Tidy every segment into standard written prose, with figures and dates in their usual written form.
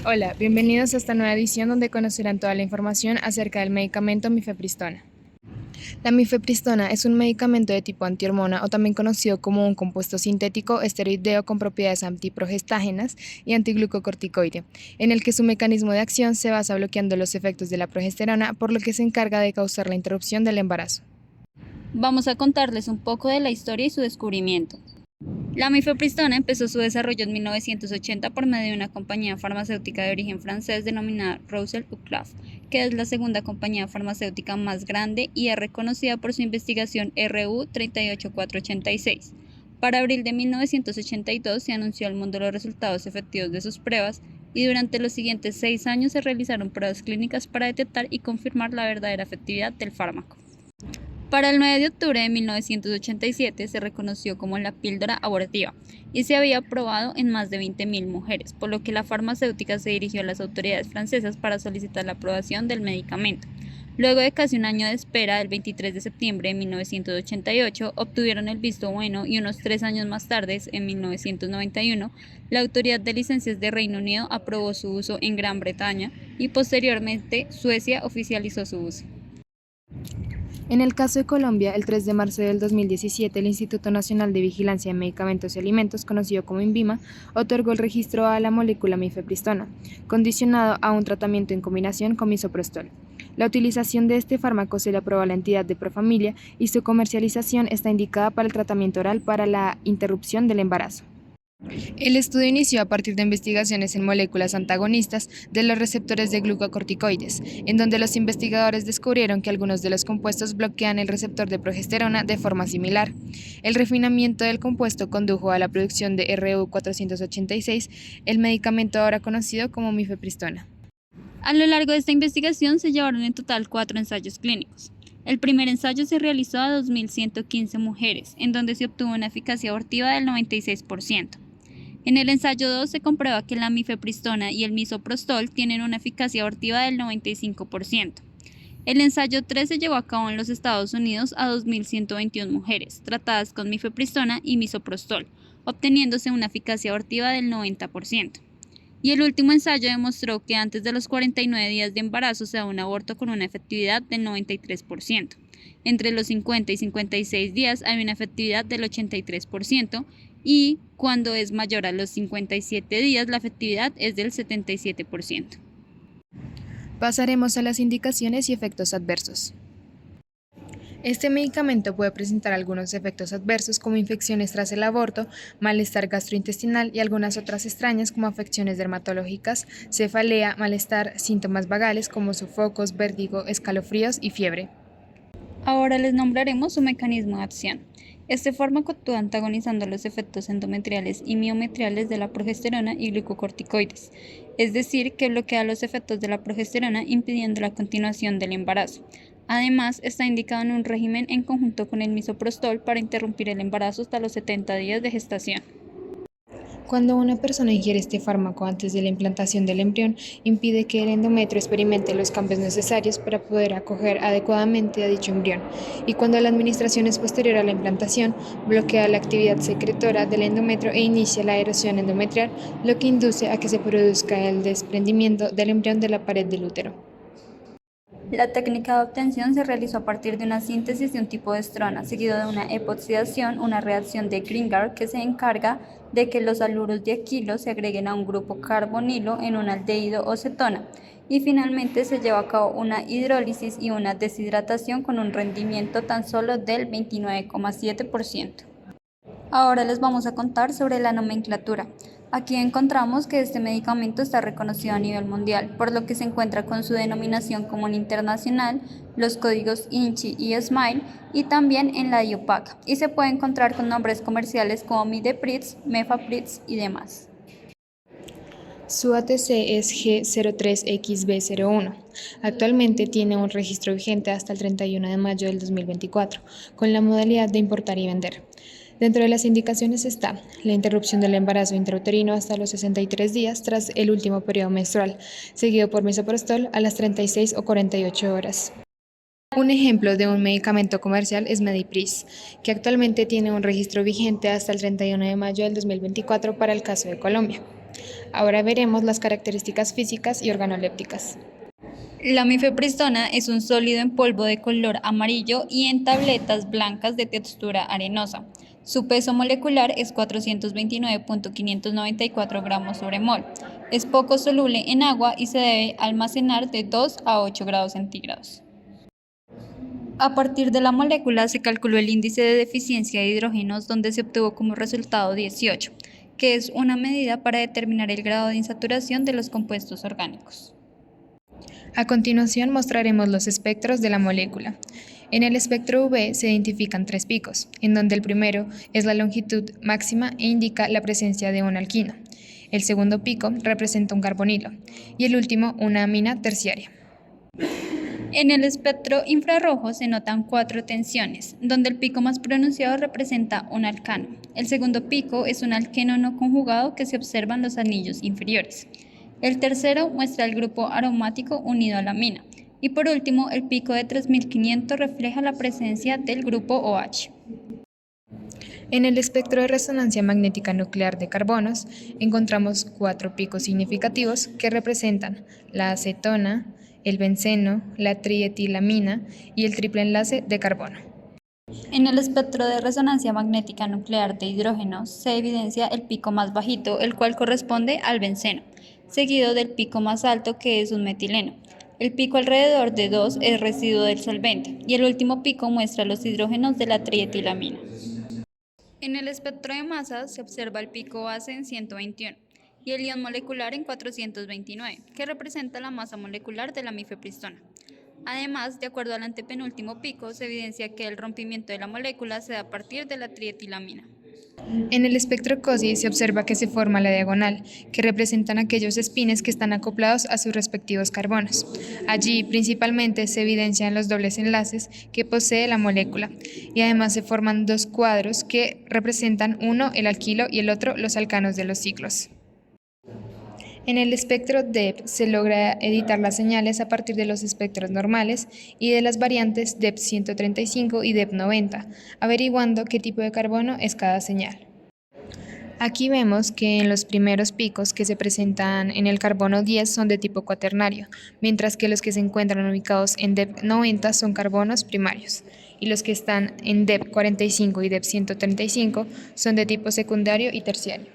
Hola, bienvenidos a esta nueva edición donde conocerán toda la información acerca del medicamento mifepristona. La mifepristona es un medicamento de tipo antihormona o también conocido como un compuesto sintético esteroideo con propiedades antiprogestágenas y antiglucocorticoide, en el que su mecanismo de acción se basa bloqueando los efectos de la progesterona, por lo que se encarga de causar la interrupción del embarazo. Vamos a contarles un poco de la historia y su descubrimiento. La mifepristona empezó su desarrollo en 1980 por medio de una compañía farmacéutica de origen francés denominada Roussel-Uclaf, que es la segunda compañía farmacéutica más grande y es reconocida por su investigación RU 38486. Para abril de 1982 se anunció al mundo los resultados efectivos de sus pruebas y durante los siguientes 6 años se realizaron pruebas clínicas para detectar y confirmar la verdadera efectividad del fármaco. Para el 9 de octubre de 1987 se reconoció como la píldora abortiva y se había probado en más de 20.000 mujeres, por lo que la farmacéutica se dirigió a las autoridades francesas para solicitar la aprobación del medicamento. Luego de casi un año de espera, el 23 de septiembre de 1988, obtuvieron el visto bueno y unos 3 años más tarde, en 1991, la Autoridad de Licencias de Reino Unido aprobó su uso en Gran Bretaña y posteriormente Suecia oficializó su uso. En el caso de Colombia, el 3 de marzo del 2017, el Instituto Nacional de Vigilancia de Medicamentos y Alimentos, conocido como INVIMA, otorgó el registro a la molécula mifepristona, condicionado a un tratamiento en combinación con misoprostol. La utilización de este fármaco se le aprobó a la entidad de Profamilia y su comercialización está indicada para el tratamiento oral para la interrupción del embarazo. El estudio inició a partir de investigaciones en moléculas antagonistas de los receptores de glucocorticoides, en donde los investigadores descubrieron que algunos de los compuestos bloquean el receptor de progesterona de forma similar. El refinamiento del compuesto condujo a la producción de RU-486, el medicamento ahora conocido como mifepristona. A lo largo de esta investigación se llevaron en total 4 ensayos clínicos. El primer ensayo se realizó a 2.115 mujeres, en donde se obtuvo una eficacia abortiva del 96%. En el ensayo 2 se comprueba que la mifepristona y el misoprostol tienen una eficacia abortiva del 95%. El ensayo 3 se llevó a cabo en los Estados Unidos a 2.121 mujeres, tratadas con mifepristona y misoprostol, obteniéndose una eficacia abortiva del 90%. Y el último ensayo demostró que antes de los 49 días de embarazo se da un aborto con una efectividad del 93%. Entre los 50 y 56 días hay una efectividad del 83% y cuando es mayor a los 57 días la efectividad es del 77%. Pasaremos a las indicaciones y efectos adversos. Este medicamento puede presentar algunos efectos adversos como infecciones tras el aborto, malestar gastrointestinal y algunas otras extrañas como afecciones dermatológicas, cefalea, malestar, síntomas vagales como sofocos, vértigo, escalofríos y fiebre. Ahora les nombraremos su mecanismo de acción. Este fármaco actúa antagonizando los efectos endometriales y miometriales de la progesterona y glucocorticoides, es decir, que bloquea los efectos de la progesterona impidiendo la continuación del embarazo. Además, está indicado en un régimen en conjunto con el misoprostol para interrumpir el embarazo hasta los 70 días de gestación. Cuando una persona ingiere este fármaco antes de la implantación del embrión, impide que el endometrio experimente los cambios necesarios para poder acoger adecuadamente a dicho embrión, y cuando la administración es posterior a la implantación, bloquea la actividad secretora del endometrio e inicia la erosión endometrial, lo que induce a que se produzca el desprendimiento del embrión de la pared del útero. La técnica de obtención se realizó a partir de una síntesis de un tipo de estrona, seguido de una epoxidación, una reacción de Grignard que se encarga de que los haluros de aquilo se agreguen a un grupo carbonilo en un aldehído o cetona, y finalmente se lleva a cabo una hidrólisis y una deshidratación con un rendimiento tan solo del 29,7%. Ahora les vamos a contar sobre la nomenclatura. Aquí encontramos que este medicamento está reconocido a nivel mundial, por lo que se encuentra con su denominación común internacional, los códigos INCHI y SMILE, y también en la IUPAC, y se puede encontrar con nombres comerciales como Midepritz, Mefapritz y demás. Su ATC es G03XB01. Actualmente tiene un registro vigente hasta el 31 de mayo del 2024, con la modalidad de importar y vender. Dentro de las indicaciones está la interrupción del embarazo intrauterino hasta los 63 días tras el último periodo menstrual, seguido por misoprostol a las 36 o 48 horas. Un ejemplo de un medicamento comercial es Medipris, que actualmente tiene un registro vigente hasta el 31 de mayo del 2024 para el caso de Colombia. Ahora veremos las características físicas y organolépticas. La mifepristona es un sólido en polvo de color amarillo y en tabletas blancas de textura arenosa. Su peso molecular es 429.594 gramos sobre mol. Es poco soluble en agua y se debe almacenar de 2 a 8 grados centígrados. A partir de la molécula se calculó el índice de deficiencia de hidrógenos, donde se obtuvo como resultado 18, que es una medida para determinar el grado de insaturación de los compuestos orgánicos. A continuación mostraremos los espectros de la molécula. En el espectro UV se identifican 3 picos, en donde el primero es la longitud máxima e indica la presencia de un alquino. El segundo pico representa un carbonilo y el último una amina terciaria. En el espectro infrarrojo se notan 4 tensiones, donde el pico más pronunciado representa un alcano. El segundo pico es un alqueno no conjugado que se observa en los anillos inferiores. El tercero muestra el grupo aromático unido a la amina. Y por último, el pico de 3500 refleja la presencia del grupo OH. En el espectro de resonancia magnética nuclear de carbonos encontramos 4 picos significativos que representan la acetona, el benceno, la trietilamina y el triple enlace de carbono. En el espectro de resonancia magnética nuclear de hidrógeno se evidencia el pico más bajito, el cual corresponde al benceno, seguido del pico más alto, que es un metileno. El pico alrededor de 2 es residuo del solvente y el último pico muestra los hidrógenos de la trietilamina. En el espectro de masa se observa el pico base en 121 y el ion molecular en 429, que representa la masa molecular de la mifepristona. Además, de acuerdo al antepenúltimo pico, se evidencia que el rompimiento de la molécula se da a partir de la trietilamina. En el espectro COSY se observa que se forma la diagonal, que representan aquellos espines que están acoplados a sus respectivos carbonos. Allí principalmente se evidencian los dobles enlaces que posee la molécula y además se forman 2 cuadros que representan uno el alquilo y el otro los alcanos de los ciclos. En el espectro DEP se logra editar las señales a partir de los espectros normales y de las variantes DEP 135 y DEP 90, averiguando qué tipo de carbono es cada señal. Aquí vemos que en los primeros picos que se presentan en el carbono 10 son de tipo cuaternario, mientras que los que se encuentran ubicados en DEP 90 son carbonos primarios, y los que están en DEP 45 y DEP 135 son de tipo secundario y terciario.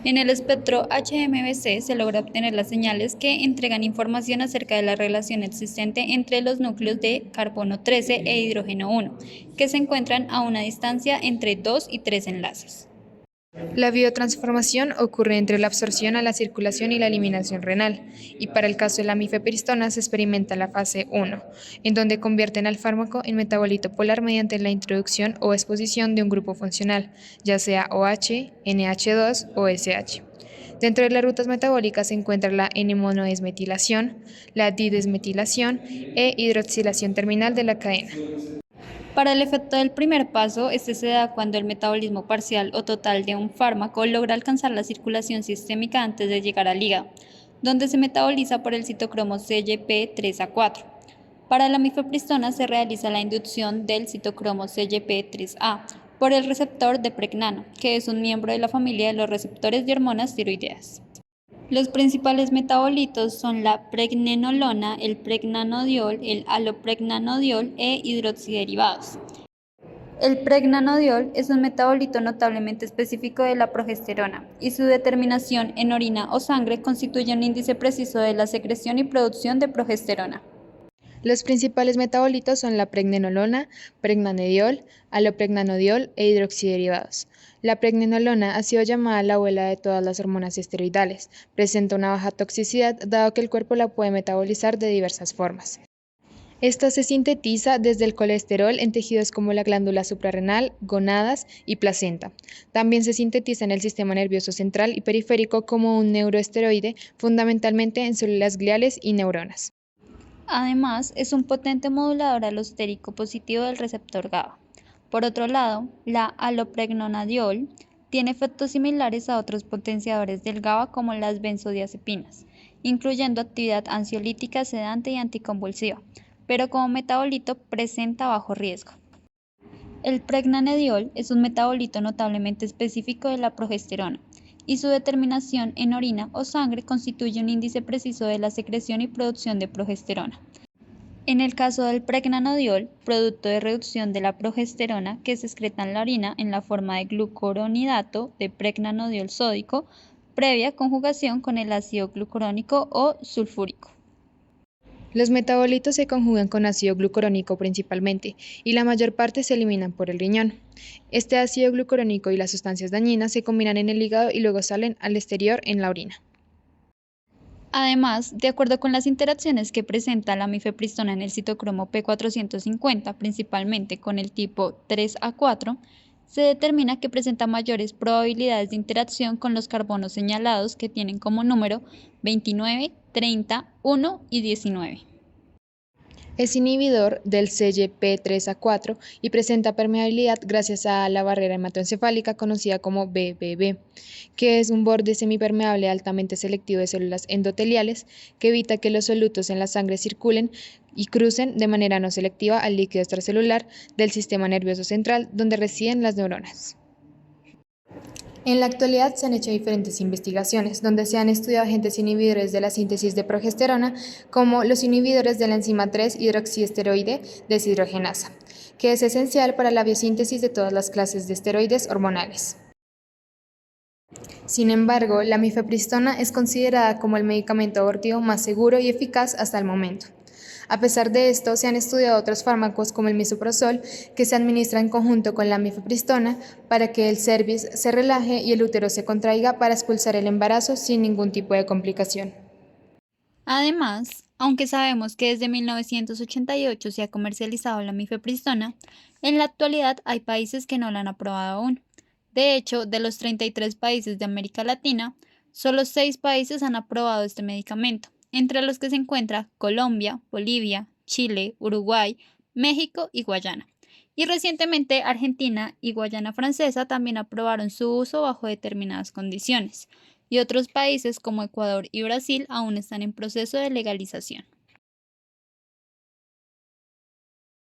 En el espectro HMBC se logra obtener las señales que entregan información acerca de la relación existente entre los núcleos de carbono 13 e hidrógeno 1, que se encuentran a una distancia entre 2 y 3 enlaces. La biotransformación ocurre entre la absorción a la circulación y la eliminación renal, y para el caso de la mifepristona se experimenta la fase 1, en donde convierten al fármaco en metabolito polar mediante la introducción o exposición de un grupo funcional, ya sea OH, NH2 o SH. Dentro de las rutas metabólicas se encuentra la N-monoesmetilación, la didesmetilación e hidroxilación terminal de la cadena. Para el efecto del primer paso, este se da cuando el metabolismo parcial o total de un fármaco logra alcanzar la circulación sistémica antes de llegar al hígado, donde se metaboliza por el citocromo CYP3A4. Para la mifepristona se realiza la inducción del citocromo CYP3A por el receptor de pregnano, que es un miembro de la familia de los receptores de hormonas tiroideas. Los principales metabolitos son la pregnenolona, el pregnanediol, el allopregnanediol e hidroxiderivados. El pregnanediol es un metabolito notablemente específico de la progesterona y su determinación en orina o sangre constituye un índice preciso de la secreción y producción de progesterona. Los principales metabolitos son la pregnenolona, pregnanediol, allopregnanediol e hidroxiderivados. La pregnenolona ha sido llamada la abuela de todas las hormonas esteroidales. Presenta una baja toxicidad dado que el cuerpo la puede metabolizar de diversas formas. Esta se sintetiza desde el colesterol en tejidos como la glándula suprarrenal, gonadas y placenta. También se sintetiza en el sistema nervioso central y periférico como un neuroesteroide, fundamentalmente en células gliales y neuronas. Además, es un potente modulador alostérico positivo del receptor GABA. Por otro lado, la allopregnanediol tiene efectos similares a otros potenciadores del GABA como las benzodiazepinas, incluyendo actividad ansiolítica, sedante y anticonvulsiva, pero como metabolito presenta bajo riesgo. El pregnanediol es un metabolito notablemente específico de la progesterona y su determinación en orina o sangre constituye un índice preciso de la secreción y producción de progesterona. En el caso del pregnenolol, producto de reducción de la progesterona que se excreta en la orina en la forma de glucuronidato de pregnenolol sódico, previa conjugación con el ácido glucurónico o sulfúrico. Los metabolitos se conjugan con ácido glucurónico principalmente, y la mayor parte se eliminan por el riñón. Este ácido glucurónico y las sustancias dañinas se combinan en el hígado y luego salen al exterior en la orina. Además, de acuerdo con las interacciones que presenta la mifepristona en el citocromo P450, principalmente con el tipo 3A4, se determina que presenta mayores probabilidades de interacción con los carbonos señalados que tienen como número 29, 30, 1 y 19. Es inhibidor del CYP3A4 y presenta permeabilidad gracias a la barrera hematoencefálica conocida como BBB, que es un borde semipermeable altamente selectivo de células endoteliales que evita que los solutos en la sangre circulen y crucen de manera no selectiva al líquido extracelular del sistema nervioso central donde residen las neuronas. En la actualidad se han hecho diferentes investigaciones donde se han estudiado agentes inhibidores de la síntesis de progesterona como los inhibidores de la enzima 3-hidroxiesteroide deshidrogenasa, que es esencial para la biosíntesis de todas las clases de esteroides hormonales. Sin embargo, la mifepristona es considerada como el medicamento abortivo más seguro y eficaz hasta el momento. A pesar de esto, se han estudiado otros fármacos como el misoprostol que se administra en conjunto con la mifepristona para que el cervix se relaje y el útero se contraiga para expulsar el embarazo sin ningún tipo de complicación. Además, aunque sabemos que desde 1988 se ha comercializado la mifepristona, en la actualidad hay países que no la han aprobado aún. De hecho, de los 33 países de América Latina, solo 6 países han aprobado este medicamento, entre los que se encuentra Colombia, Bolivia, Chile, Uruguay, México y Guayana. Y recientemente Argentina y Guayana Francesa también aprobaron su uso bajo determinadas condiciones, y otros países como Ecuador y Brasil aún están en proceso de legalización.